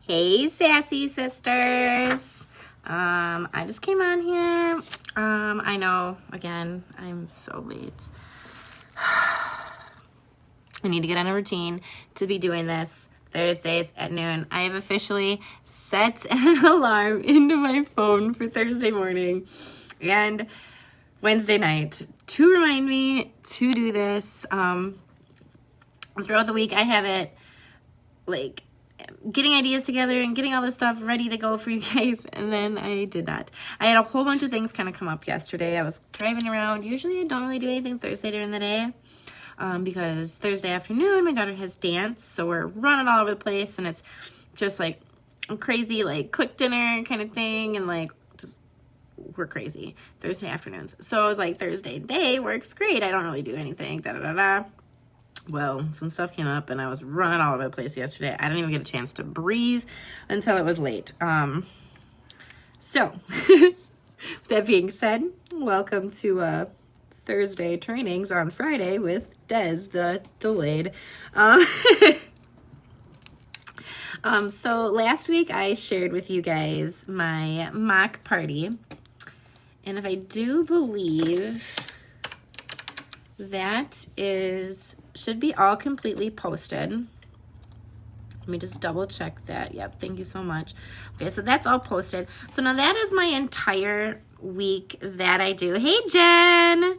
Hey, sassy sisters. I just came on here. I know, again, I'm so late. I need to get on a routine to be doing this Thursdays at noon. I have officially set an alarm into my phone for Thursday morning and Wednesday night to remind me to do this. Throughout the week, I have it like getting ideas together and getting all this stuff ready to go for you guys, and then I did not. I had a whole bunch of things kind of come up yesterday. I was driving around. Usually I don't really do anything Thursday during the day because Thursday afternoon my daughter has dance, so we're running all over the place, and it's just like a crazy like cook dinner kind of thing, and like just we're crazy Thursday afternoons. So I was like, Thursday day works great. I don't really do anything, da-da-da-da. Well, some stuff came up and I was running all over the place yesterday. I didn't even get a chance to breathe until it was late. So, that being said, welcome to Thursday trainings on Friday with Des, the delayed. So last week I shared with you guys my mock party. And if I do believe that should be all completely posted. Let me just double check that. Yep, thank you so much. Okay, so that's all posted. So now that is my entire week that I do. Hey, Jen!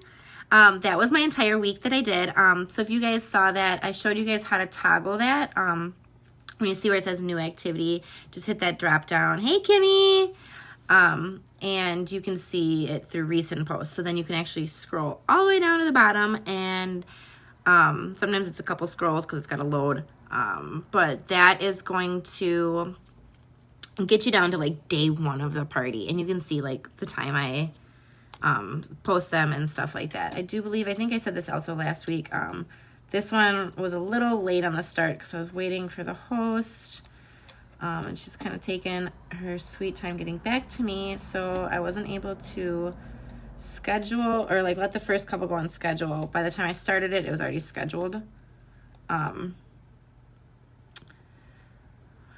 That was my entire week that I did. So if you guys saw that, I showed you guys how to toggle that. When you see where it says new activity, just hit that drop down. Hey, Kimmy! And you can see it through recent posts. So then you can actually scroll all the way down to the bottom, and sometimes it's a couple scrolls because it's got to load. But that is going to get you down to like day one of the party, and you can see like the time I post them and stuff like that. I think I said this also last week. This one was a little late on the start because I was waiting for the host. And she's kind of taken her sweet time getting back to me, so I wasn't able to schedule or like let the first couple go on schedule. By the time I started it, it was already scheduled. I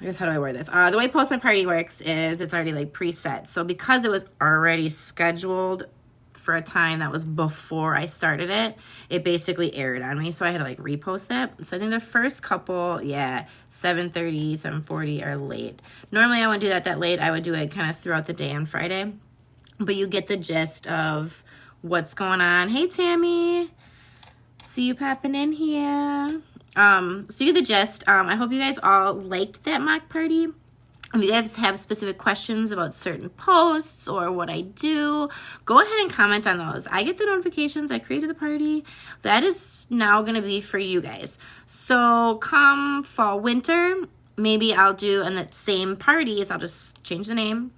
guess how do I word this? The way Post My Party works is it's already like preset. So because it was already scheduled for a time that was before I started it, it basically aired on me, so I had to like repost that. So I think the first couple, 7:30, 7:40 are late. Normally I wouldn't do that late. I would do it kind of throughout the day on Friday, but you get the gist of what's going on. Hey, Tammy, see you popping in here. So you get the gist. I hope you guys all liked that mock party. If you guys have specific questions about certain posts or what I do, go ahead and comment on those. I get the notifications. I created the party. That is now going to be for you guys. So come fall, winter, maybe I'll do in that same parties. I'll just change the name.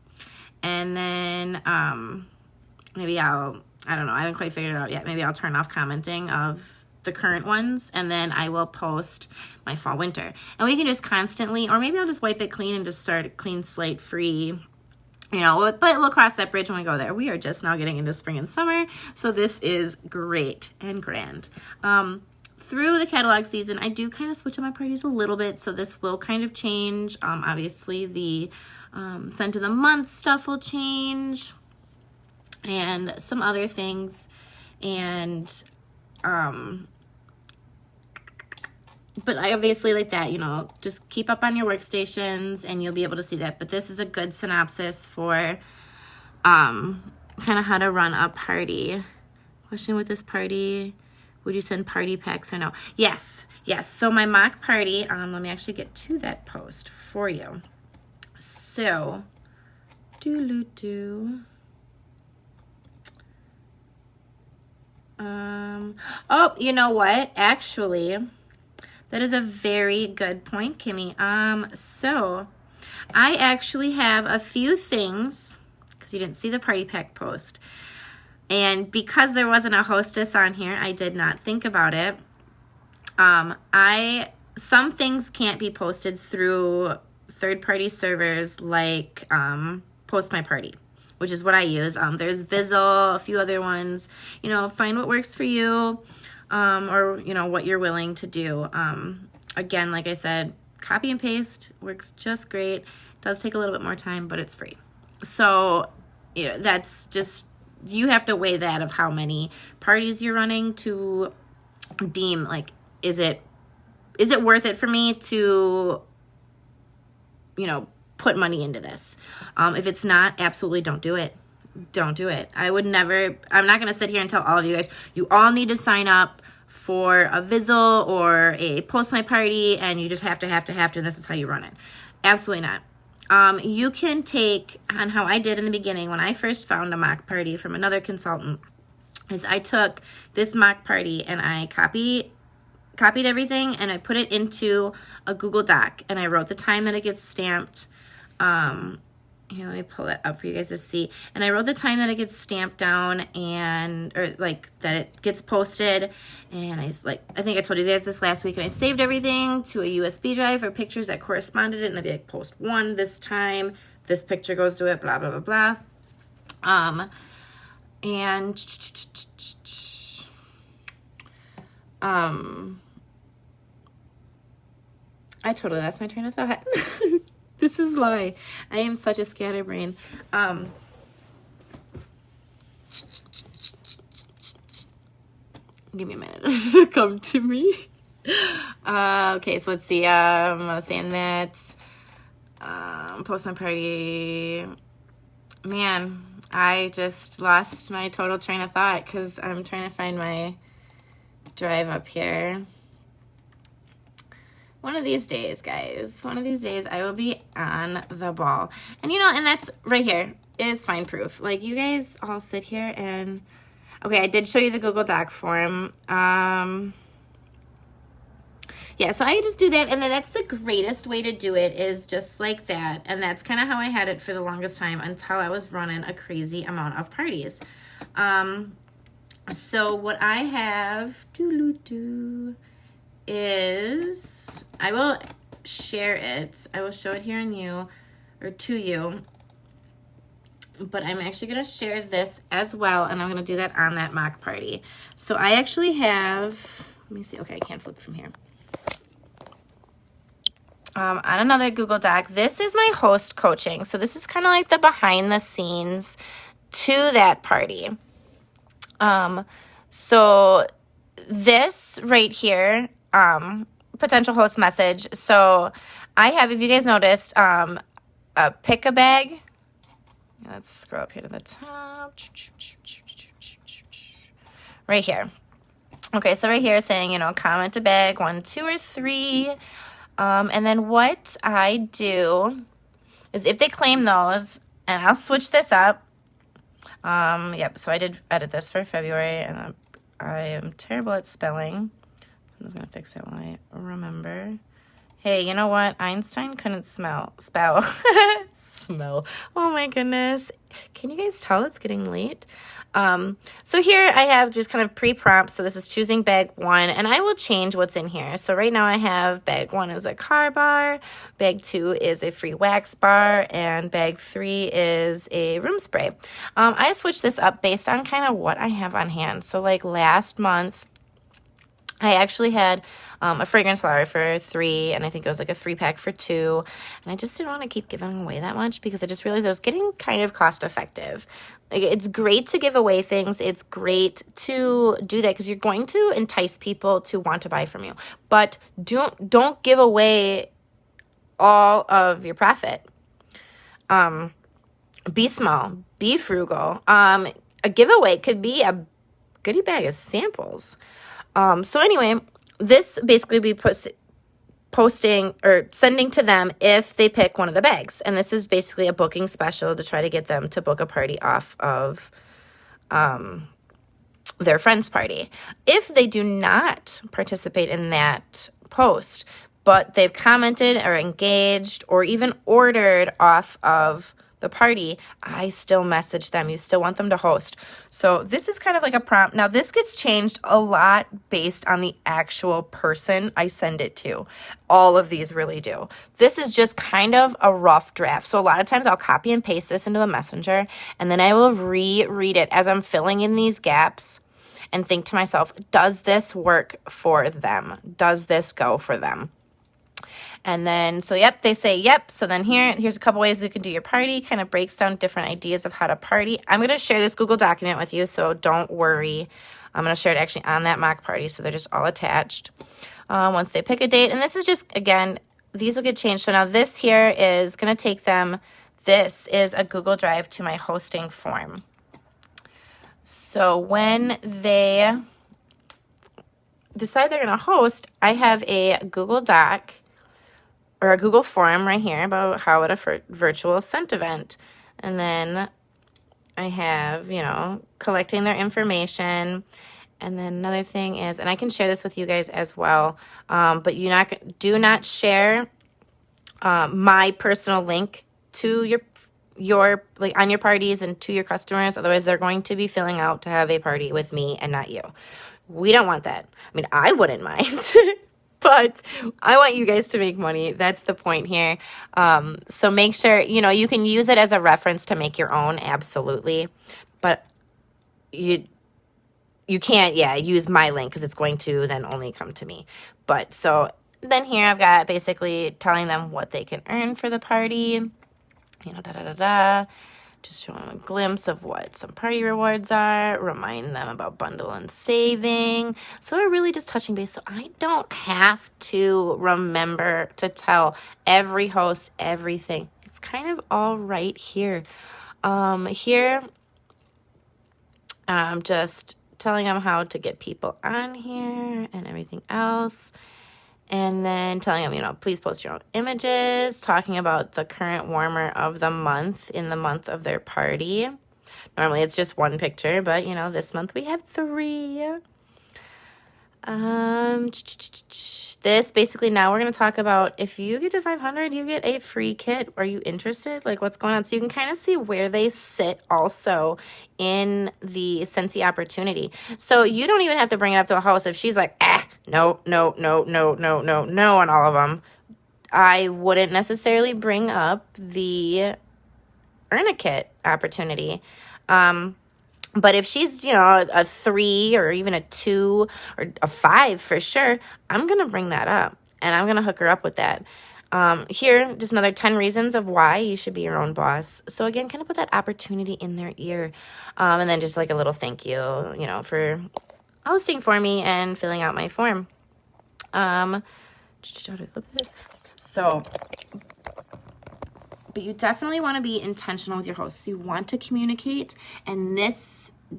And then maybe I don't know. I haven't quite figured it out yet. Maybe I'll turn off commenting of the current ones, and then I will post my fall winter, and we can just constantly, or maybe I'll just wipe it clean and just start a clean slate free, but we'll cross that bridge when we go there. We are just now getting into spring and summer, so this is great and grand. Through the catalog season, I do kind of switch up my parties a little bit, so this will kind of change. Obviously the scent of the month stuff will change, and some other things, and but I obviously like that, just keep up on your workstations and you'll be able to see that. But this is a good synopsis for kind of how to run a party. Question with this party, would you send party packs or no? Yes. So my mock party, let me actually get to that post for you. So, oh, you know what? Actually, that is a very good point, Kimmy. So I actually have a few things, because you didn't see the party pack post. And because there wasn't a hostess on here, I did not think about it. Some things can't be posted through third-party servers like Post My Party, which is what I use. There's Vizzle, a few other ones. Find what works for you, or what you're willing to do. Again, like I said, copy and paste, works just great. Does take a little bit more time, but it's free. So, that's just, you have to weigh that of how many parties you're running to deem, like, is it worth it for me to, put money into this? If it's not, absolutely don't do it. Don't do it. I'm not going to sit here and tell all of you guys, you all need to sign up for a Vizzle or a Post My Party, and you just have to, and this is how you run it. Absolutely not. You can take on how I did in the beginning when I first found a mock party from another consultant, is I took this mock party and I copied everything and I put it into a Google Doc, and I wrote the time that it gets stamped. Here, let me pull it up for you guys to see. And I wrote the time that it gets stamped down or like that it gets posted. And I think I told you this last week, and I saved everything to a USB drive for pictures that corresponded it. And I'd be like, post 1 this time, this picture goes to it, blah, blah, blah, blah. I totally lost my train of thought. This is why I am such a scatterbrain. Give me a minute to come to me. Okay, so let's see. I was saying that Post My Party. Man, I just lost my total train of thought because I'm trying to find my drive up here. One of these days, guys, I will be on the ball. And, and that's right here. It is fine proof. Like, you guys all sit here and, okay, I did show you the Google Doc form. Yeah, so I just do that, and then that's the greatest way to do it is just like that. And that's kind of how I had it for the longest time until I was running a crazy amount of parties. So what I have is, I will share it. I will show it here to you. But I'm actually going to share this as well, and I'm going to do that on that mock party. So I actually have, let me see. Okay, I can't flip from here. On another Google Doc, this is my host coaching. So this is kind of like the behind the scenes to that party. So this right here, potential host message. So I have, if you guys noticed, a pick a bag. Let's scroll up here to the top. Right here. Okay, so right here saying, comment a bag 1, 2, or 3. And then what I do is if they claim those, and I'll switch this up. Yep, so I did edit this for February, and I am terrible at spelling. I'm just going to fix that when I remember. Hey, you know what? Einstein couldn't spell. Smell. Oh, my goodness. Can you guys tell it's getting late? So here I have just kind of pre-prompts. So this is choosing bag 1, and I will change what's in here. So right now I have bag 1 is a car bar, bag 2 is a free wax bar, and bag 3 is a room spray. I switched this up based on kind of what I have on hand. So like last month, I actually had a fragrance flower for 3, and I think it was like a 3-pack for 2. And I just didn't want to keep giving away that much because I just realized it was getting kind of cost effective. Like, it's great to give away things. It's great to do that because you're going to entice people to want to buy from you. But don't give away all of your profit. Be small. Be frugal. A giveaway could be a goodie bag of samples. So anyway, this basically be posting or sending to them if they pick one of the bags. And this is basically a booking special to try to get them to book a party off of their friend's party. If they do not participate in that post, but they've commented or engaged or even ordered off of the party, I still message them. You still want them to host. So this is kind of like a prompt. Now this gets changed a lot based on the actual person I send it to. All of these really do. This is just kind of a rough draft. So a lot of times I'll copy and paste this into the messenger, and then I will reread it as I'm filling in these gaps and think to myself, does this work for them? Does this go for them? And then, so yep, they say yep. So then here's a couple ways you can do your party. Kind of breaks down different ideas of how to party. I'm going to share this Google document with you, so don't worry. I'm going to share it actually on that mock party, so they're just all attached. Once they pick a date, and this is just, again, these will get changed. So now this here is going to take them, this is a Google Drive to my hosting form. So when they decide they're going to host, I have a Google Doc or a Google form right here about how at a virtual ascent event. And then I have, you know, collecting their information. And then another thing is, and I can share this with you guys as well, but do not share my personal link to your like on your parties and to your customers. Otherwise, they're going to be filling out to have a party with me and not you. We don't want that. I mean, I wouldn't mind, but I want you guys to make money. That's the point here. So make sure, you know, you can use it as a reference to make your own, absolutely. But you can't, use my link because it's going to then only come to me. But so then here I've got basically telling them what they can earn for the party. You know, just showing them a glimpse of what some party rewards are, remind them about bundle and saving. So we're really just touching base. So I don't have to remember to tell every host everything. It's kind of all right here. Here, I'm just telling them how to get people on here and everything else. And then telling them, you know, please post your own images, talking about the current warmer of the month in the month of their party. Normally it's just one picture, but, you know, this month we have 3. This basically, now we're going to talk about if you get to 500, you get a free kit. Are you interested? Like, what's going on? So you can kind of see where they sit also in the Scentsy opportunity. So you don't even have to bring it up to a host. If she's like, no on all of them, I wouldn't necessarily bring up the earn a kit opportunity. But if she's, you know, a 3 or even a 2 or a 5 for sure, I'm going to bring that up and I'm going to hook her up with that. Here, just another 10 reasons of why you should be your own boss. So again, kind of put that opportunity in their ear. And then just like a little thank you, you know, for hosting for me and filling out my form. How do I flip this? So, but you definitely want to be intentional with your hosts. You want to communicate, and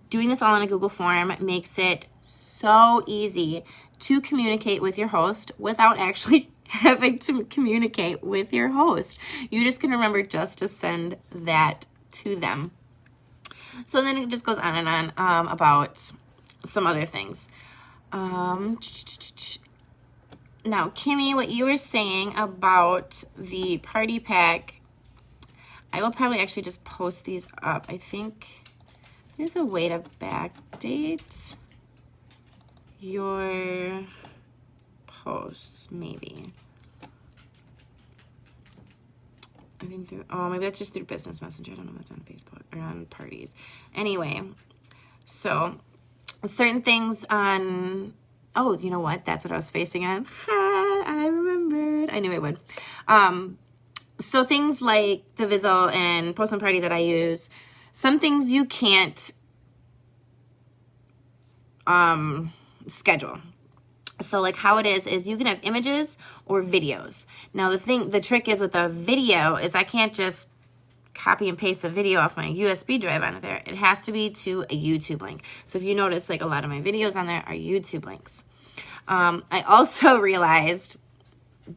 doing this all in a Google form makes it so easy to communicate with your host without actually having to communicate with your host. You just can remember just to send that to them. So then it just goes on and on about some other things. Now, Kimmy, what you were saying about the party pack, I will probably actually just post these up. I think there's a way to backdate your posts, maybe. I think maybe that's just through Business Messenger. I don't know if that's on Facebook or on parties. Anyway, so certain things on, oh, you know what? That's what I was facing on. I remembered. I knew I would. So things like the Vizzle and Post on Party that I use, some things you can't schedule. So like how it is you can have images or videos. Now the trick is with a video is I can't just copy and paste a video off my USB drive onto there. It has to be to a YouTube link. So if you notice, like a lot of my videos on there are YouTube links. I also realized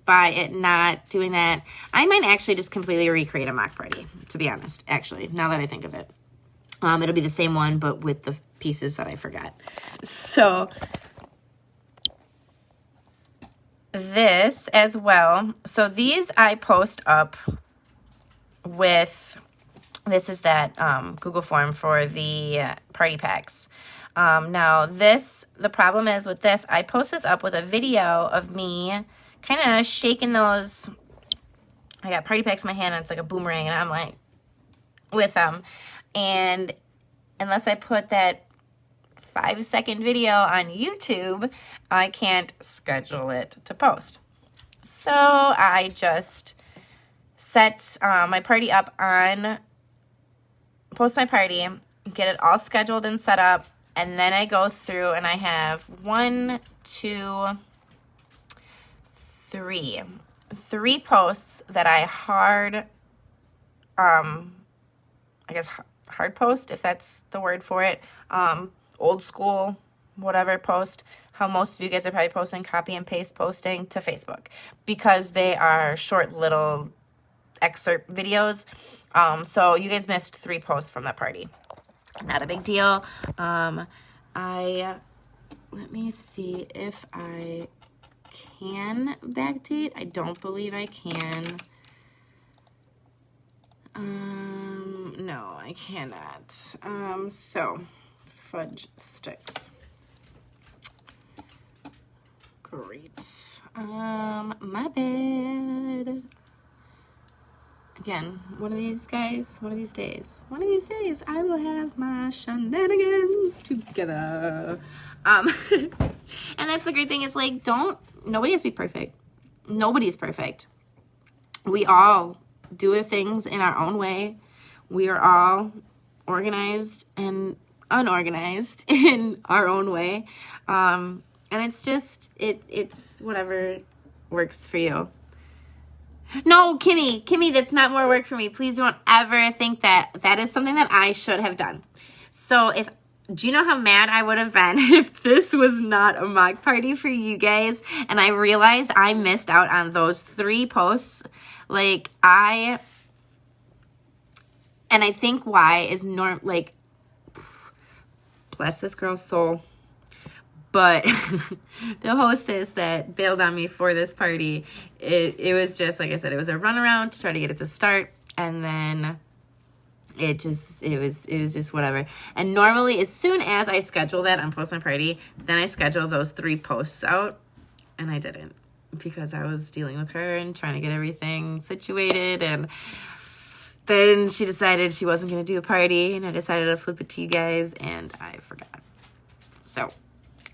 by it not doing that, I might actually just completely recreate a mock party, to be honest, actually, now that I think of it. It'll be the same one, but with the pieces that I forgot. So this as well. So these I post up with, this is that Google form for the party packs. Now the problem is with this, I post this up with a video of me kind of shaking those. I got party packs in my hand and it's like a boomerang and I'm like with them. And unless I put that 5-second video on YouTube, I can't schedule it to post. So I just set my party up on Post My Party, get it all scheduled and set up, and then I go through and I have 1, 2, 3 posts that I hard post, if that's the word for it, old school, whatever post, how most of you guys are probably posting, copy and paste posting to Facebook, because they are short little excerpt videos. So you guys missed 3 posts from that party. Not a big deal. Let me see if I can backdate. I don't believe I can. No, I cannot. So fudge sticks. Great. My bad. Again, one of these days, I will have my shenanigans together. And that's the great thing is, like, nobody has to be perfect. Nobody's perfect. We all do things in our own way. We are all organized and unorganized in our own way. And it's just, it's whatever works for you. No, Kimmy, that's not more work for me. Please don't ever think that. That is something that I should have done. So do you know how mad I would have been if this was not a mock party for you guys and I realized I missed out on those 3 posts? Like, and I think why is bless this girl's soul. But the hostess that bailed on me for this party, it was just, like I said, it was a runaround to try to get it to start. And then it was just whatever. And normally, as soon as I schedule that on Post My Party, then I schedule those 3 posts out. And I didn't, because I was dealing with her and trying to get everything situated. And then she decided she wasn't going to do a party. And I decided to flip it to you guys. And I forgot. So...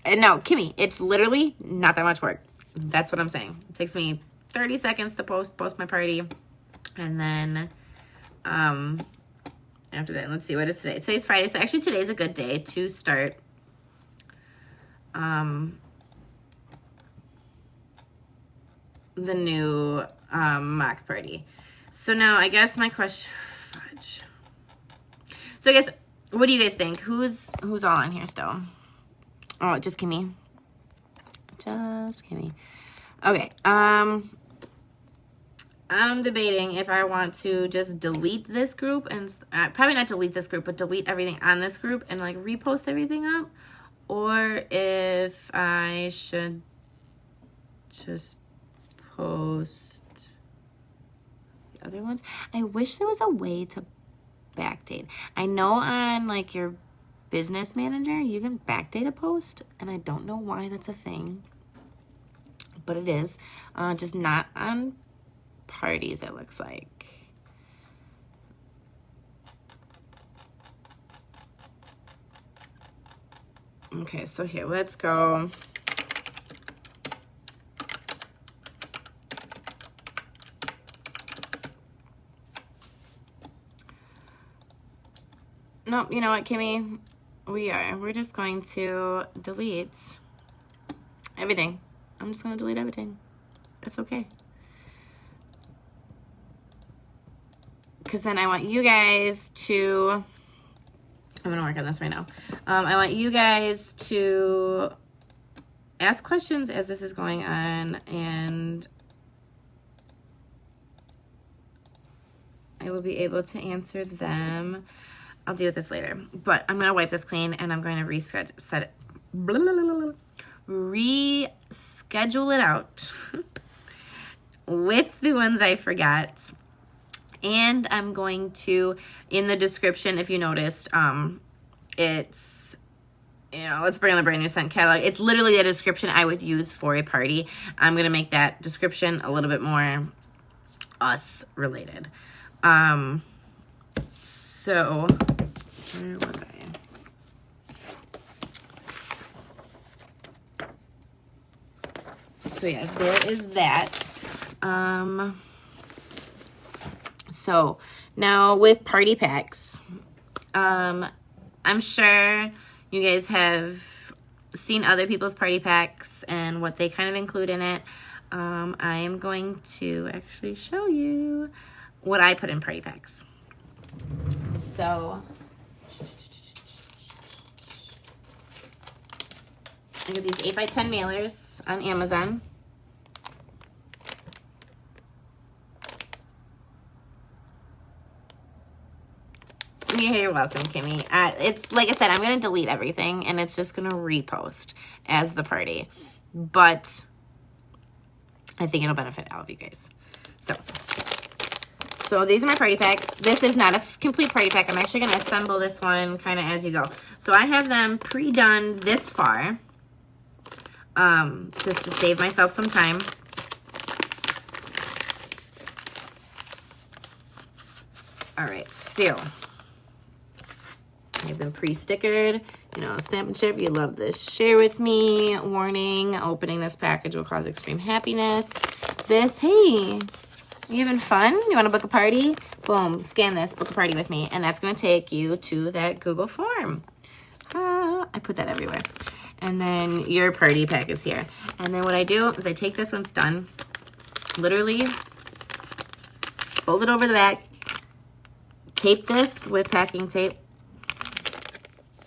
And no, Kimmy, it's literally not that much work. That's what I'm saying. It takes me 30 seconds to post my party. And then after that, let's see, what is today? Today's Friday. So actually today's a good day to start the new mock party. So now I guess my question... Fudge. So I guess, what do you guys think? Who's all on here still? Oh, just Kimmy. Okay. I'm debating if I want to just delete this group and probably not delete this group, but delete everything on this group and like repost everything up, or if I should just post the other ones. I wish there was a way to backdate. I know on like your Business Manager, you can backdate a post, and I don't know why that's a thing, but it is. Just not on parties, it looks like. Okay, so here, let's go. Nope, you know what, Kimmy? We're just going to delete everything. I'm just going to delete everything. It's okay. Because then I want you guys to... I'm going to work on this right now. I want you guys to ask questions as this is going on, and I will be able to answer them. I'll deal with this later, but I'm going to wipe this clean and I'm going to reschedule it out with the ones I forgot. And I'm going to, in the description, if you noticed, it's, let's bring on the brand new scent catalog. It's literally the description I would use for a party. I'm going to make that description a little bit more us related. So, where was I? So yeah, there is that. So now with party packs, I'm sure you guys have seen other people's party packs and what they kind of include in it. I am going to actually show you what I put in party packs. So I got these 8x10 mailers on Amazon. Yeah, you're welcome, Kimmy. It's like I said, I'm going to delete everything and it's just going to repost as the party. But I think it'll benefit all of you guys. So these are my party packs. This is not a complete party pack. I'm actually going to assemble this one kind of as you go. So I have them pre-done this far, just to save myself some time. All right, so I have them pre-stickered, you know, stamp and ship. You love this. Share with me. Warning, opening this package will cause extreme happiness. This, hey, you having fun? You want to book a party? Boom, scan this, book a party with me. And that's going to take you to that Google form. I put that everywhere. And then your party pack is here. And then what I do is I take this when it's done, literally fold it over the back, tape this with packing tape,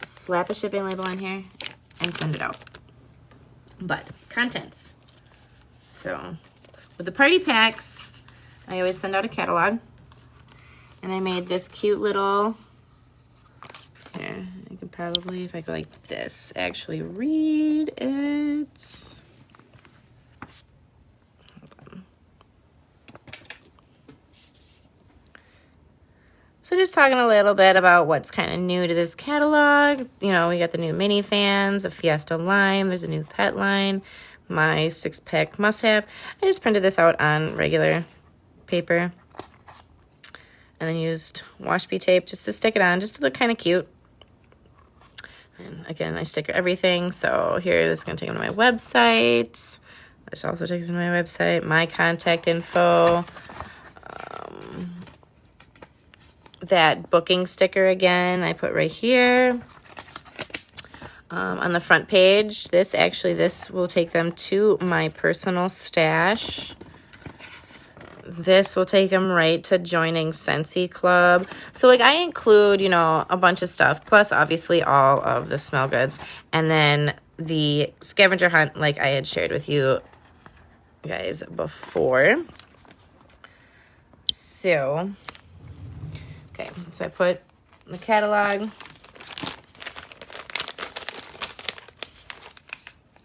slap a shipping label on here, and send it out. But contents. So with the party packs, I always send out a catalog. And I made this cute little, here, I could probably, if I go like this, actually read it. So just talking a little bit about what's kind of new to this catalog. You know, we got the new minifans, a Fiesta Lime. There's a new pet line. My 6-pack must-have. I just printed this out on regular paper. And then used washi tape just to stick it on, just to look kind of cute. And again, I sticker everything. So here, this is going to take them to my website. This also takes them to my website. My contact info. That booking sticker again, I put right here. On the front page, this will take them to my personal stash. This will take them right to joining Scentsy Club. So like I include, you know, a bunch of stuff, plus obviously all of the smell goods. And then the scavenger hunt, like I had shared with you guys before. So, okay, so I put the catalog,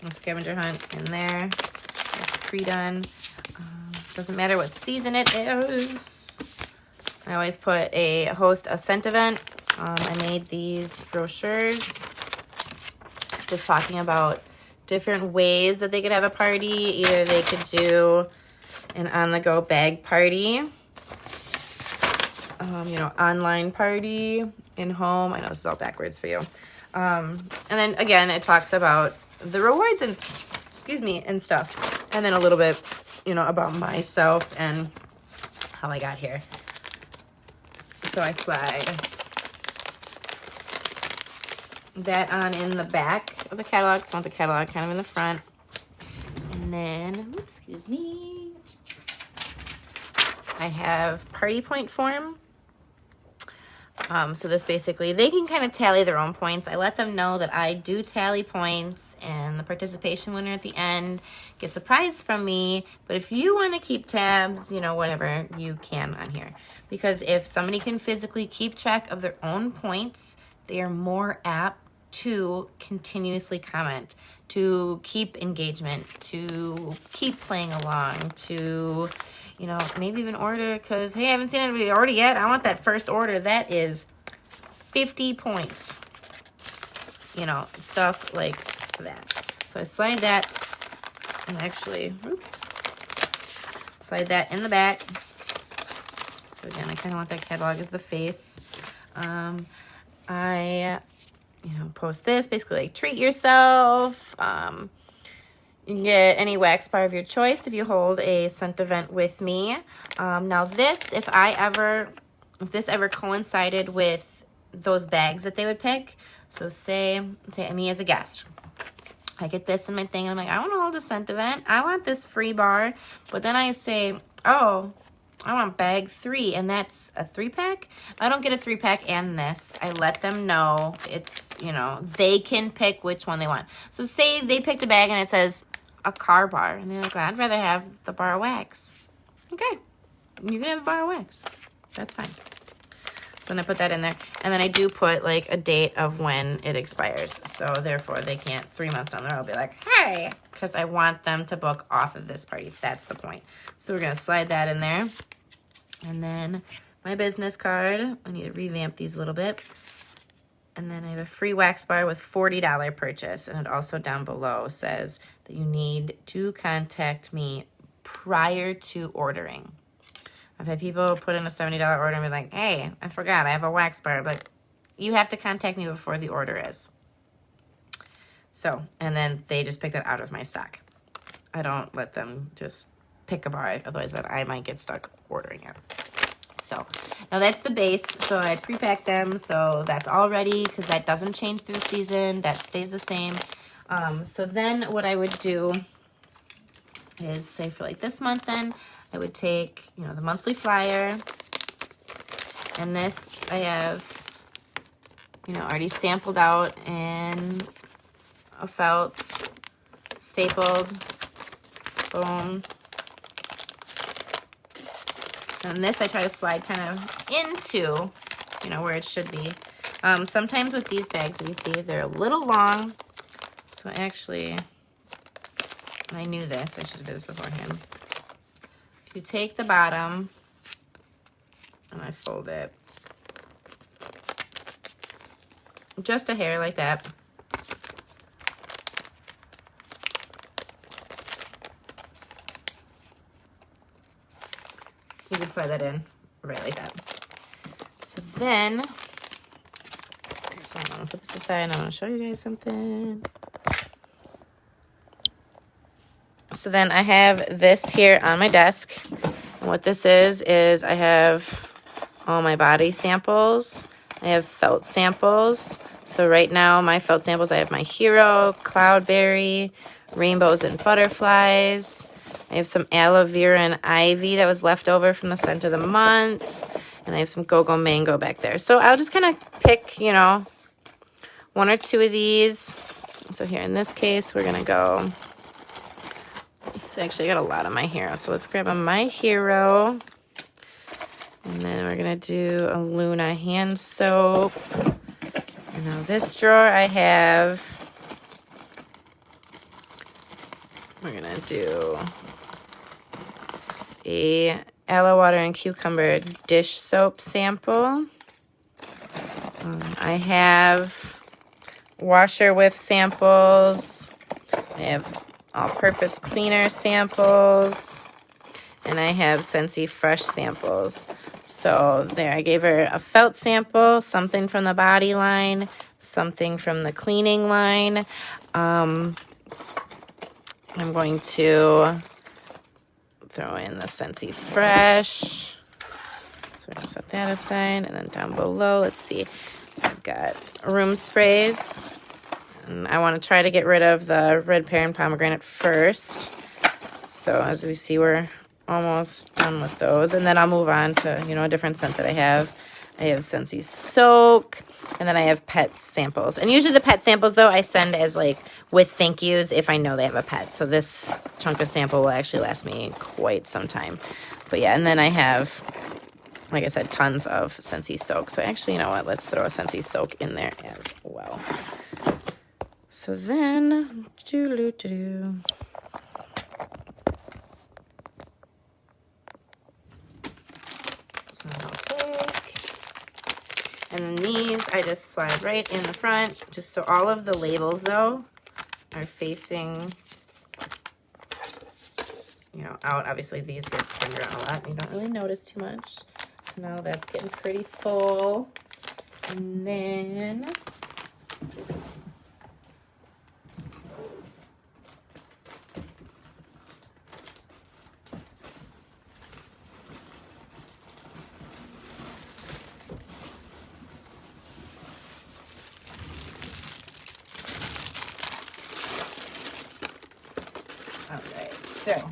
the scavenger hunt in there. It's pre-done. Doesn't matter what season it is. I always put host a scent event. I made these brochures just talking about different ways that they could have a party. Either they could do an on-the-go bag party, you know, online party, in-home. I know this is all backwards for you. And then, again, it talks about the rewards and, and stuff. And then a little bit, you know, about myself and how I got here. So I slide that on in the back of the catalog. So I want the catalog kind of in the front. And then, oops, excuse me, I have party point form. So this basically, they can kind of tally their own points. I let them know that I do tally points, and the participation winner at the end gets a prize from me. But if you want to keep tabs, you know, whatever, you can on here. Because if somebody can physically keep track of their own points, they are more apt to continuously comment, to keep engagement, to keep playing along, to, you know, maybe even order, because, hey, I haven't seen anybody order yet. I want that first order. That is 50 points. You know, stuff like that. So I slide that, and actually, slide that in the back. So again, I kind of want that catalog as the face. I, you know, post this, basically like treat yourself. You can get any wax bar of your choice if you hold a scent event with me. Now this, if this ever coincided with those bags that they would pick, so say me as a guest, I get this in my thing, and I'm like, I want to hold a scent event. I want this free bar, but then I say, oh, I want bag 3, and that's a 3-pack. I don't get a 3-pack and this. I let them know it's, you know, they can pick which one they want. So say they picked a bag and it says a car bar, and they're like, well, I'd rather have the bar of wax. Okay, you can have a bar of wax. That's fine. So then I put that in there, and then I do put like a date of when it expires. So therefore they can't 3 months down the road be like, hey, because I want them to book off of this party. That's the point. So we're gonna slide that in there. And then my business card, I need to revamp these a little bit. And then I have a free wax bar with $40 purchase. And it also down below says that you need to contact me prior to ordering. I've had people put in a $70 order and be like, hey, I forgot, I have a wax bar. But you have to contact me before the order is. So, and then they just pick that out of my stock. I don't let them just pick a bar, otherwise that I might get stuck ordering it. So now that's the base. So I pre-packed them, so that's all ready because that doesn't change through the season. That stays the same. So then what I would do is, say for like this month, then I would take, you know, the monthly flyer, and this I have, you know, already sampled out in a felt, stapled, boom. And this I try to slide kind of into, you know, where it should be. Sometimes with these bags, if you see, they're a little long. So actually, I knew this. I should have did this beforehand. If you take the bottom and I fold it just a hair like that. You can slide that in right like that. So then, okay, so I'm gonna put this aside and I'm gonna show you guys something. So then I have this here on my desk. And what this is I have all my body samples. I have felt samples. So right now my felt samples, I have my Hero, Cloudberry, Rainbows and Butterflies. I have some aloe vera and ivy that was left over from the scent of the month. And I have some go-go mango back there. So I'll just kind of pick, you know, 1 or 2 of these. So here in this case, we're going to go, actually I got a lot of my Hero. So let's grab a My Hero. And then we're going to do a Luna hand soap. And now this drawer I have, we're going to do a aloe water and cucumber dish soap sample. I have washer whiff samples. I have all-purpose cleaner samples. And I have Scentsy Fresh samples. So there, I gave her a felt sample, something from the body line, something from the cleaning line. I'm going to throw in the Scentsy Fresh. So we're going to set that aside. And then down below, let's see, I've got room sprays. And I want to try to get rid of the red pear and pomegranate first. So as we see, we're almost done with those. And then I'll move on to, you know, a different scent that I have. I have Scentsy Soak. And then I have pet samples. And usually the pet samples, though, I send as, like, with thank yous if I know they have a pet. So this chunk of sample will actually last me quite some time. But, yeah, and then I have, like I said, tons of Scentsy Soak. So, actually, you know what? Let's throw a Scentsy Soak in there as well. So then, so I'll take, and then these I just slide right in the front, just so all of the labels, though, are facing, you know, out. Obviously, these get turned around a lot, and you don't really notice too much. So now that's getting pretty full. And then So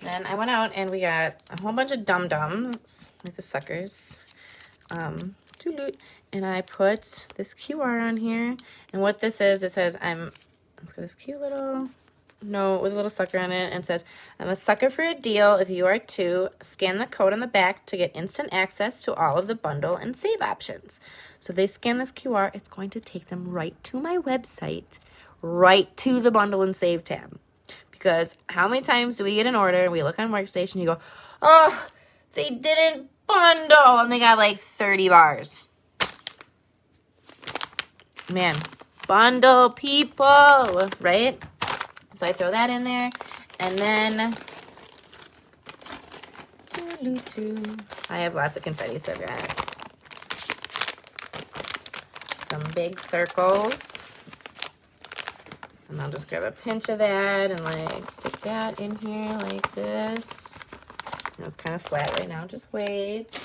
then I went out and we got a whole bunch of dum-dums, like the suckers. And I put this QR on here. And what this is, it says let's get this cute little note with a little sucker on it. And it says, I'm a sucker for a deal. If you are too, scan the code on the back to get instant access to all of the bundle and save options. So they scan this QR. It's going to take them right to my website, right to the bundle and save tab. Because how many times do we get an order and we look on Workstation, you go, oh, they didn't bundle, and they got like 30 bars. Man, bundle people, right? So I throw that in there, and then I have lots of confetti, so I've got some big circles. And I'll just grab a pinch of that and like stick that in here like this. It's kind of flat right now, just wait.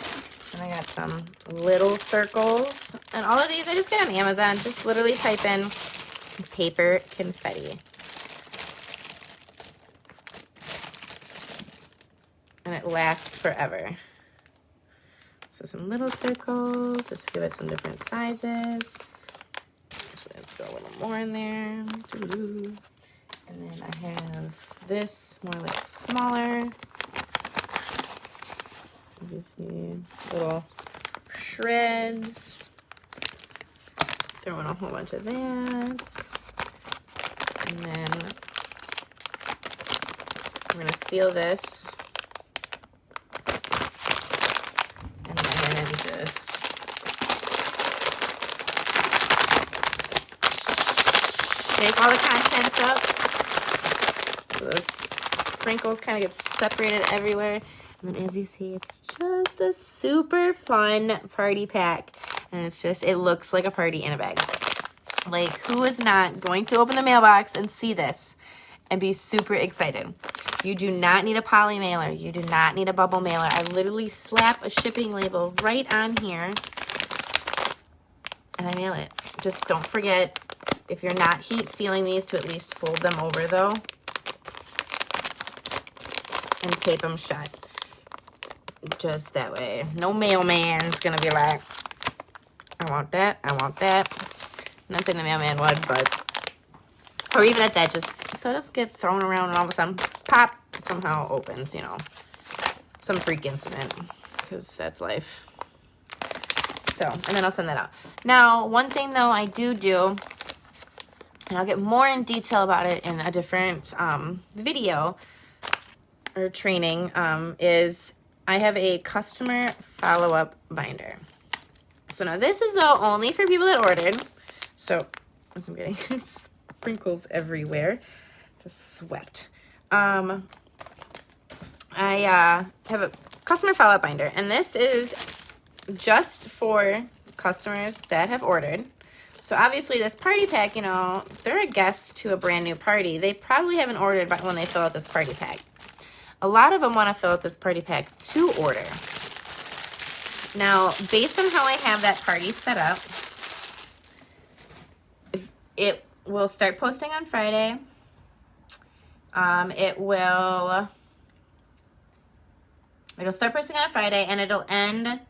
And I got some little circles. And all of these I just get on Amazon. Just literally type in paper confetti. And it lasts forever. So some little circles, just give it some different sizes. Actually, let's go a little more in there. And then I have this more like smaller. You see little shreds. Throw in a whole bunch of that. And then I'm going to seal this. And then just shake all the contents up. So those sprinkles kind of get separated everywhere. And then as you see, it's just a super fun party pack. And it's just, it looks like a party in a bag. Like, who is not going to open the mailbox and see this and be super excited? You do not need a poly mailer. You do not need a bubble mailer. I literally slap a shipping label right on here and I mail it. Just don't forget, if you're not heat sealing these, to at least fold them over though and tape them shut. Just that way. No mailman's gonna be like, I want that, I want that. I'm not saying the mailman would, but, or even at that, just so it doesn't get thrown around and all of a sudden, pop, it somehow opens, you know, some freak incident, because that's life. So, and then I'll send that out. Now, one thing though I do, and I'll get more in detail about it in a different video or training, is I have a customer follow-up binder. So now this is all only for people that ordered. So, as I'm getting sprinkles everywhere, just swept. I have a customer follow-up binder, and this is just for customers that have ordered. So obviously this party pack, you know, if they're a guest to a brand new party, they probably haven't ordered when they fill out this party pack. A lot of them want to fill out this party pack to order. Now, based on how I have that party set up, it will start posting on Friday. It'll start posting on Friday, and it'll end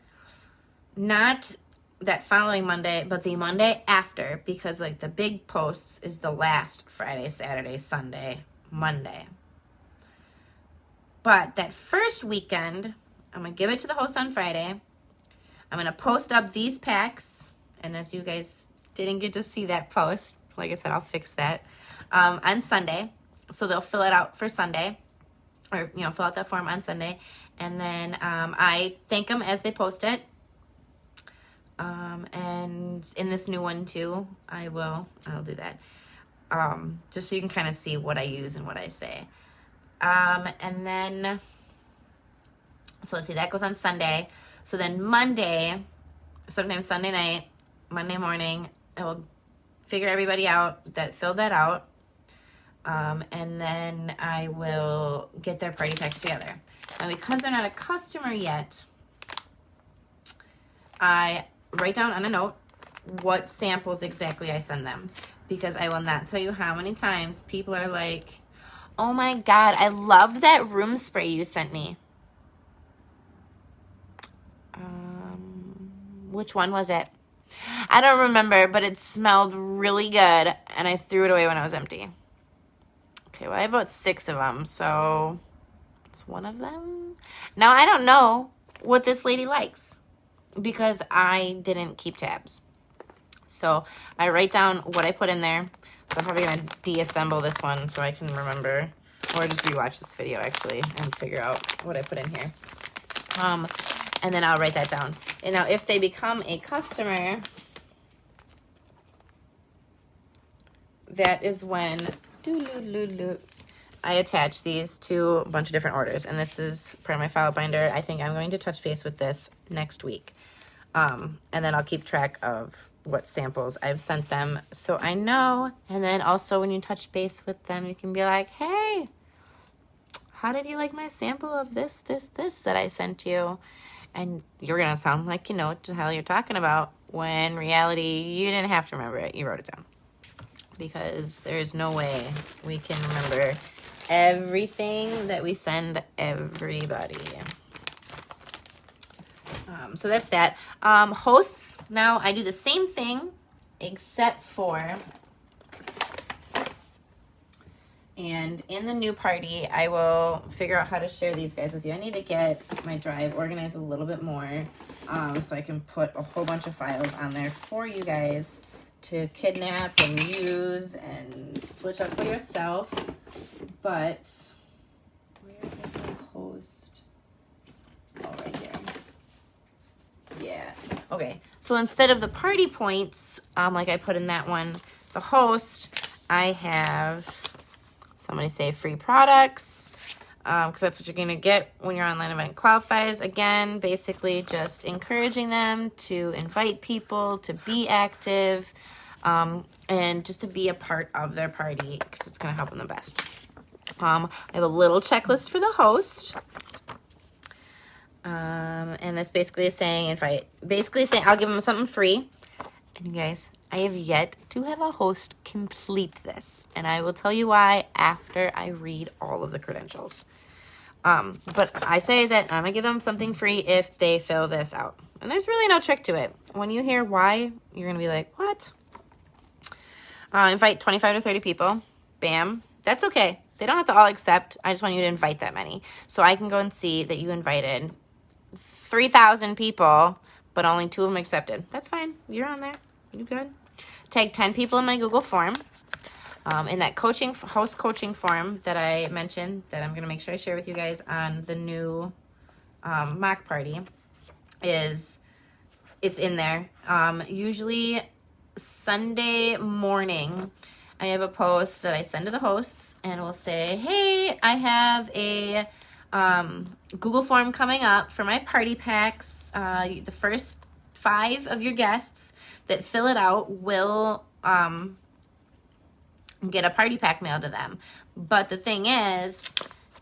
not that following Monday, but the Monday after, because like the big posts is the last Friday, Saturday, Sunday, Monday. But that first weekend, I'm going to give it to the host on Friday. I'm going to post up these packs. And as you guys didn't get to see that post, like I said, I'll fix that, on Sunday. So they'll fill it out for Sunday. Or, you know, fill out that form on Sunday. And then I thank them as they post it. And in this new one too, I'll do that. Just so you can kind of see what I use and what I say. And then, so let's see, that goes on Sunday. So then Monday, sometimes Sunday night, Monday morning, I will figure everybody out that filled that out. And then I will get their party packs together. And because they're not a customer yet, I write down on a note what samples exactly I send them. Because I will not tell you how many times people are like, Oh my God, I love that room spray you sent me. Which one was it? I don't remember, but it smelled really good, and I threw it away when it was empty. Okay, well, I have about 6 of them, so it's one of them. Now, I don't know what this lady likes because I didn't keep tabs. So I write down what I put in there. So I'm probably going to deassemble this one so I can remember, or just rewatch this video, actually, and figure out what I put in here. And then I'll write that down. And now if they become a customer, that is when I attach these to a bunch of different orders. And this is part of my file binder. I think I'm going to touch base with this next week. And then I'll keep track of what samples I've sent them so I know. And then also when you touch base with them, you can be like, hey, how did you like my sample of this that I sent you? And you're going to sound like you know what the hell you're talking about, when in reality, you didn't have to remember it. You wrote it down. Because there's no way we can remember everything that we send everybody. So that's that. Hosts, now I do the same thing, except for, and in the new party, I will figure out how to share these guys with you. I need to get my drive organized a little bit more, so I can put a whole bunch of files on there for you guys to kidnap and use and switch up for yourself. But where is my host? Oh, right here. Yeah. Okay. So instead of the party points, like I put in that one, the host, I have somebody say free products, because that's what you're going to get when your online event qualifies. Again, basically just encouraging them to invite people, to be active, and just to be a part of their party, because it's going to help them the best. I have a little checklist for the host. And that's basically saying, I'll give them something free. And you guys, I have yet to have a host complete this. And I will tell you why after I read all of the credentials. But I say that I'm going to give them something free if they fill this out. And there's really no trick to it. When you hear why, you're going to be like, what? Invite 25 to 30 people. Bam. That's okay. They don't have to all accept. I just want you to invite that many. So I can go and see that you invited 3,000 people, but only 2 of them accepted. That's fine. You're on there. You good. Tag 10 people in my Google form. In that host coaching form that I mentioned, that I'm going to make sure I share with you guys on the new mock party, it's in there. Usually Sunday morning, I have a post that I send to the hosts, and it will say, hey, I have a Google form coming up for my party packs. The first 5 of your guests that fill it out will get a party pack mailed to them. But the thing is,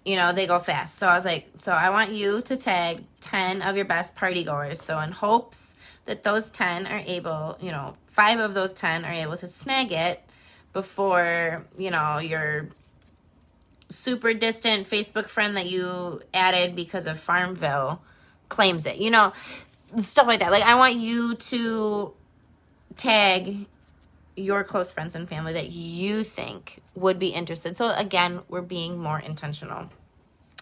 they go fast. So I was like, so I want you to tag 10 of your best party goers. So in hopes that those 10 are able, 5 of those 10 are able to snag it before, your super distant Facebook friend that you added because of Farmville claims it. Stuff like that. Like, I want you to tag your close friends and family that you think would be interested. So again, we're being more intentional.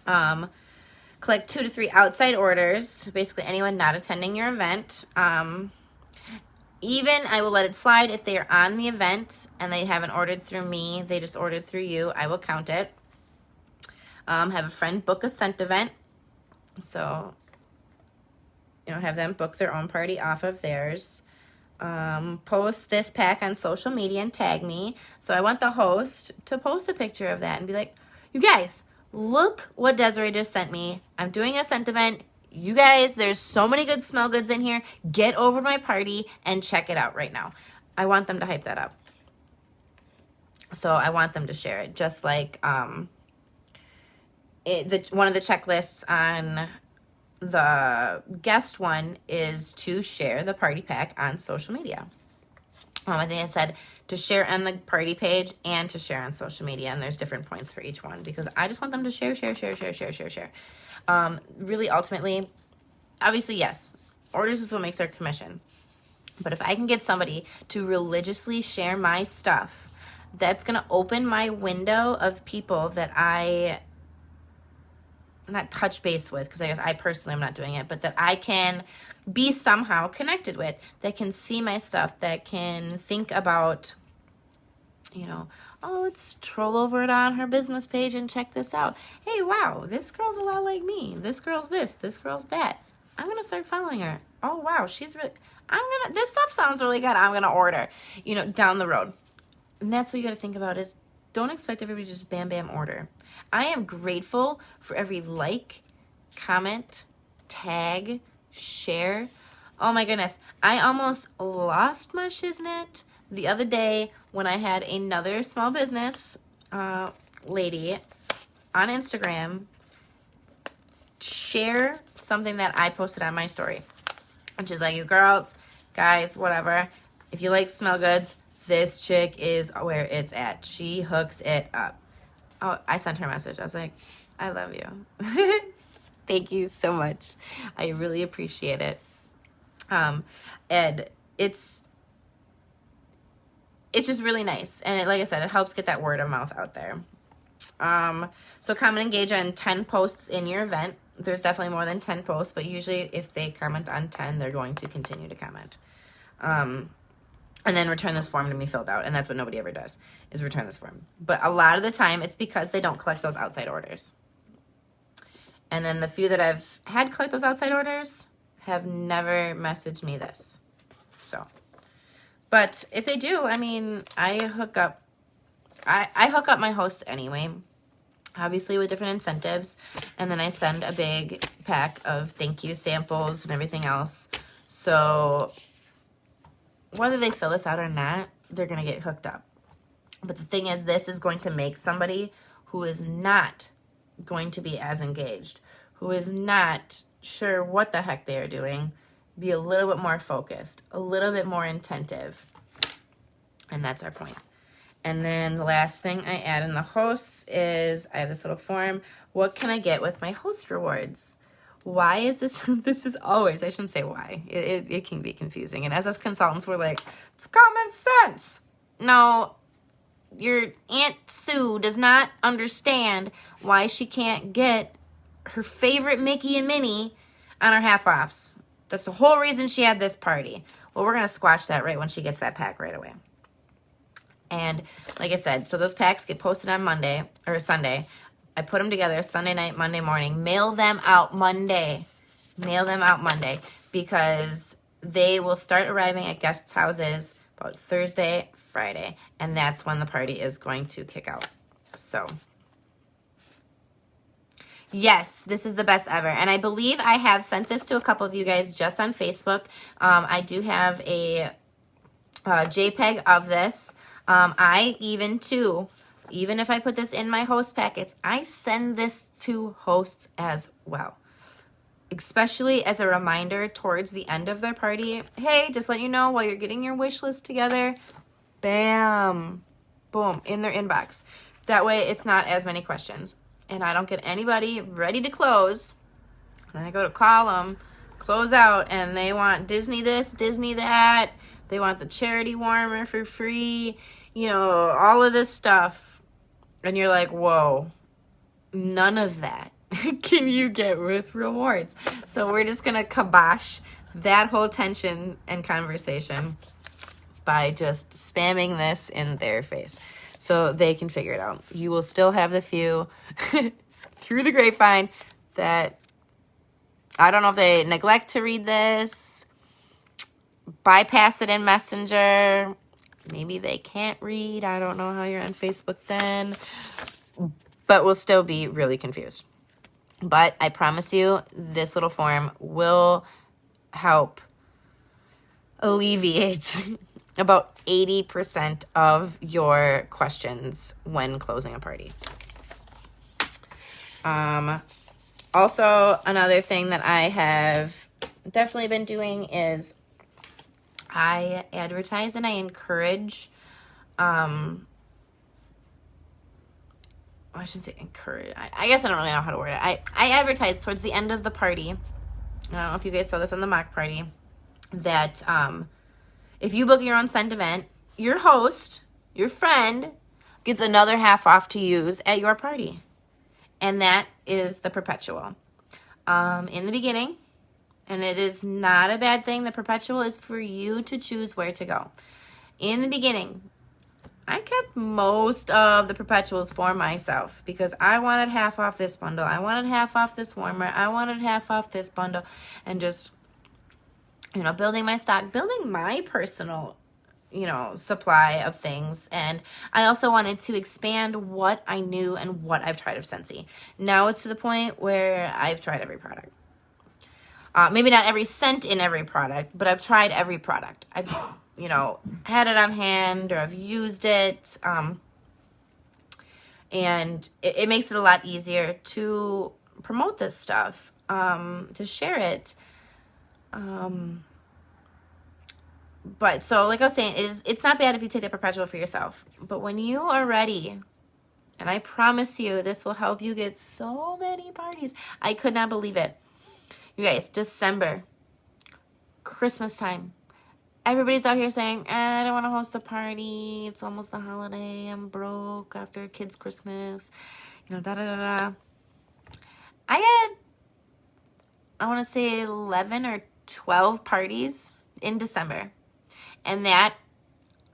Collect 2 to 3 outside orders, basically anyone not attending your event. Even I will let it slide if they are on the event and they haven't ordered through me, they just ordered through you, I will count it. Have a friend book a scent event. So, have them book their own party off of theirs. Post this pack on social media and tag me. So I want the host to post a picture of that and be like, you guys, look what Desiree just sent me. I'm doing a scent event. You guys, there's so many good smell goods in here. Get over to my party and check it out right now. I want them to hype that up. So I want them to share it. Just like one of the checklists on the guest one is to share the party pack on social media. I think it said to share on the party page and to share on social media. And there's different points for each one because I just want them to share. Really, ultimately, obviously, yes, orders is what makes our commission. But if I can get somebody to religiously share my stuff, that's going to open my window of people that I not touch base with, because I guess I personally am not doing it, but that I can be somehow connected with, that can see my stuff, that can think about, oh, let's troll over it on her business page and check this out. Hey, wow, this girl's a lot like me. This girl's this girl's that. I'm going to start following her. Oh, wow, she's really, this stuff sounds really good. I'm going to order, down the road. And that's what you got to think about is don't expect everybody to just bam, bam order. I am grateful for every like, comment, tag, share. Oh my goodness. I almost lost my shiznit the other day when I had another small business lady on Instagram share something that I posted on my story. And she's like, you girls, guys, whatever, if you like smell goods, this chick is where it's at. She hooks it up. Oh, I sent her a message. I was like, I love you. Thank you so much. I really appreciate it. And it's just really nice. And like I said, it helps get that word of mouth out there. So come and engage on 10 posts in your event. There's definitely more than 10 posts, but usually if they comment on 10, they're going to continue to comment. And then return this form to be filled out. And that's what nobody ever does, is return this form. But a lot of the time, it's because they don't collect those outside orders. And then the few that I've had collect those outside orders have never messaged me this. So, but if they do, I hook up my hosts anyway, obviously with different incentives. And then I send a big pack of thank you samples and everything else. So whether they fill this out or not, they're going to get hooked up. But the thing is, this is going to make somebody who is not going to be as engaged, who is not sure what the heck they are doing, be a little bit more focused, a little bit more attentive. And that's our point. And then the last thing I add in the hosts is I have this little form. What can I get with my host rewards? Why is this? This is always, I shouldn't say why. It can be confusing. And as us consultants, we're like, it's common sense. No, your Aunt Sue does not understand why she can't get her favorite Mickey and Minnie on her half-offs. That's the whole reason she had this party. Well, we're going to squash that right when she gets that pack right away. And like I said, so those packs get posted on Monday or Sunday. I put them together Sunday night, Monday morning, mail them out Monday, because they will start arriving at guests' houses about Thursday, Friday, and that's when the party is going to kick out. So yes, this is the best ever. And I believe I have sent this to a couple of you guys just on Facebook. I do have a JPEG of this. Even if I put this in my host packets, I send this to hosts as well. Especially as a reminder towards the end of their party. Hey, just let you know while you're getting your wish list together, bam, boom, in their inbox. That way it's not as many questions. And I don't get anybody ready to close. And I go to call them, close out, and they want Disney this, Disney that. They want the charity warmer for free, all of this stuff. And you're like, whoa, none of that can you get with rewards. So we're just going to kibosh that whole tension and conversation by just spamming this in their face so they can figure it out. You will still have the few through the grapevine that, I don't know if they neglect to read this, bypass it in Messenger. Maybe they can't read. I don't know how you're on Facebook then. But will still be really confused. But I promise you, this little form will help alleviate about 80% of your questions when closing a party. Also, another thing that I have definitely been doing is I advertise and I encourage I shouldn't say encourage. I guess I don't really know how to word it. I advertised towards the end of the party. I don't know if you guys saw this on the mock party, that if you book your own scent event, your host, your friend, gets another half off to use at your party. And that is the perpetual. In the beginning, and it is not a bad thing, the perpetual is for you to choose where to go. In the beginning, I kept most of the perpetuals for myself because I wanted half off this bundle. I wanted half off this warmer. I wanted half off this bundle. And just, building my stock, building my personal, supply of things. And I also wanted to expand what I knew and what I've tried of Scentsy. Now it's to the point where I've tried every product. Maybe not every scent in every product, but I've tried every product. I've had it on hand, or I've used it, and it makes it a lot easier to promote this stuff, to share it. But so, like I was saying, it's not bad if you take the perpetual for yourself. But when you are ready, and I promise you, this will help you get so many parties. I could not believe it. You guys, December, Christmas time. Everybody's out here saying, I don't want to host a party. It's almost the holiday. I'm broke after kids' Christmas. Da-da-da-da. I want to say 11 or 12 parties in December. And that,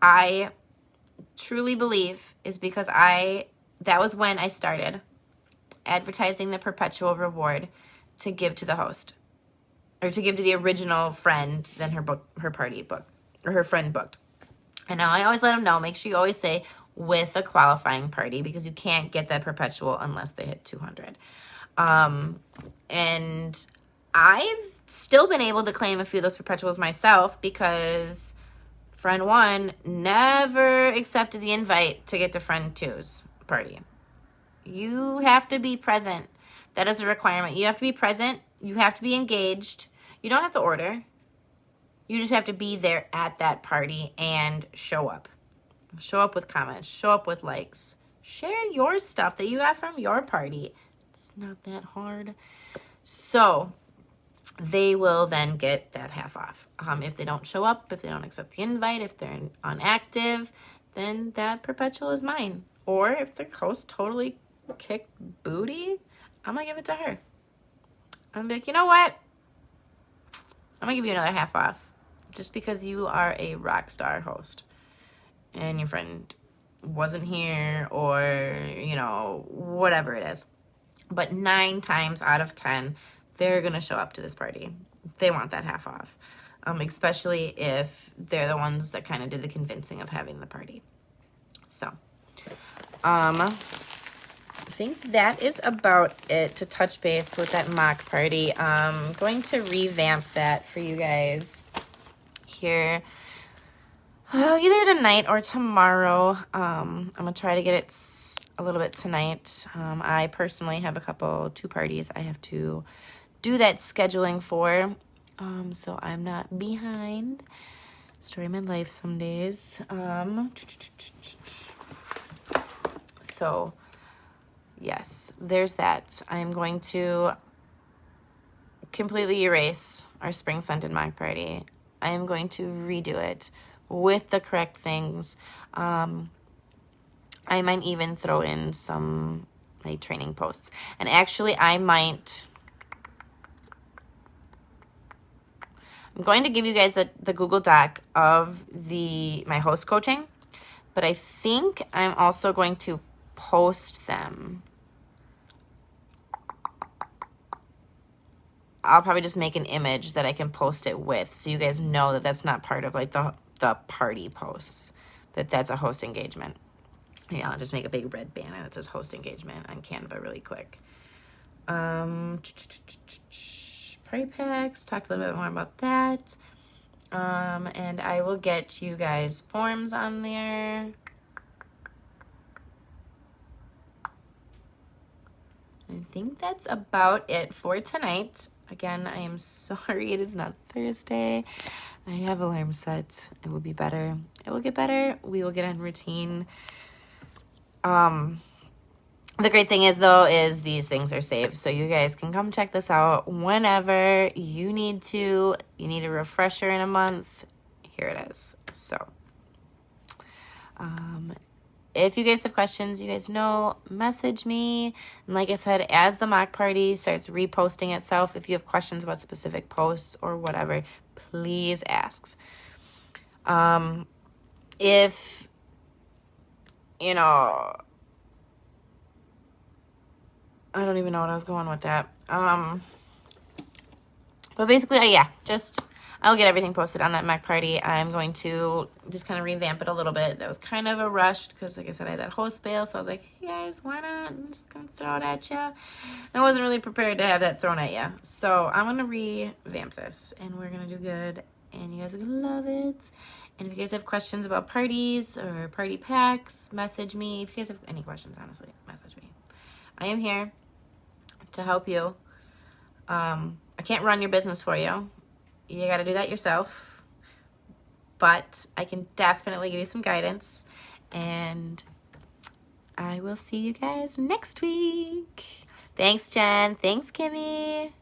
I truly believe, is because that was when I started advertising the perpetual reward to give to the host. Or to give to the original friend, then her party booked, or her friend booked. And now I always let them know, make sure you always say with a qualifying party, because you can't get that perpetual unless they hit 200. And I've still been able to claim a few of those perpetuals myself, because friend 1 never accepted the invite to get to friend 2's party. You have to be present. That is a requirement. You have to be present. You have to be engaged. You don't have to order. You just have to be there at that party and show up. Show up with comments. Show up with likes. Share your stuff that you got from your party. It's not that hard. So they will then get that half off. If they don't show up, if they don't accept the invite, if they're inactive, then that perpetual is mine. Or if the host totally kicked booty, I'm going to give it to her. I'm going to be like, you know what? I'm going to give you another half off just because you are a rock star host and your friend wasn't here, or, whatever it is. But 9 times out of 10, they're going to show up to this party. They want that half off, especially if they're the ones that kind of did the convincing of having the party. So, I think that is about it to touch base with that mock party. I'm going to revamp that for you guys here either tonight or tomorrow. I'm going to try to get it a little bit tonight. I personally have 2 parties I have to do that scheduling for, so I'm not behind. Story of my life some days. So yes, there's that. I'm going to completely erase our spring scented mock party. I am going to redo it with the correct things. I might even throw in some training posts. And actually I'm going to give you guys the Google Doc of my host coaching, but I think I'm also going to post them. I'll probably just make an image that I can post it with, so you guys know that that's not part of the party posts, that's a host engagement. Yeah, I'll just make a big red banner that says host engagement on Canva really quick. Party packs, talked a little bit more about that. And I will get you guys forms on there. I think that's about it for tonight. Again, I am sorry it is not Thursday. I have alarm set. It will be better It will get better. We will get on routine. The great thing is, though, is these things are saved. So you guys can come check this out whenever you need to. You need a refresher in a month. Here it is. So, if you guys have questions, you guys know, message me. And like I said, as the mock party starts reposting itself, if you have questions about specific posts or whatever, please ask. If, you know, I don't even know what I was going with that. But basically, yeah, I'll get everything posted on that mock party. I'm going to just kind of revamp it a little bit. That was kind of a rush because, like I said, I had that host bail. So I was like, hey, guys, why not? I'm just going to throw it at you. I wasn't really prepared to have that thrown at you. So I'm going to revamp this, and we're going to do good, and you guys are going to love it. And if you guys have questions about parties or party packs, message me. If you guys have any questions, honestly, message me. I am here to help you. I can't run your business for you. You got to do that yourself. But I can definitely give you some guidance. And I will see you guys next week. Thanks, Jen. Thanks, Kimmy.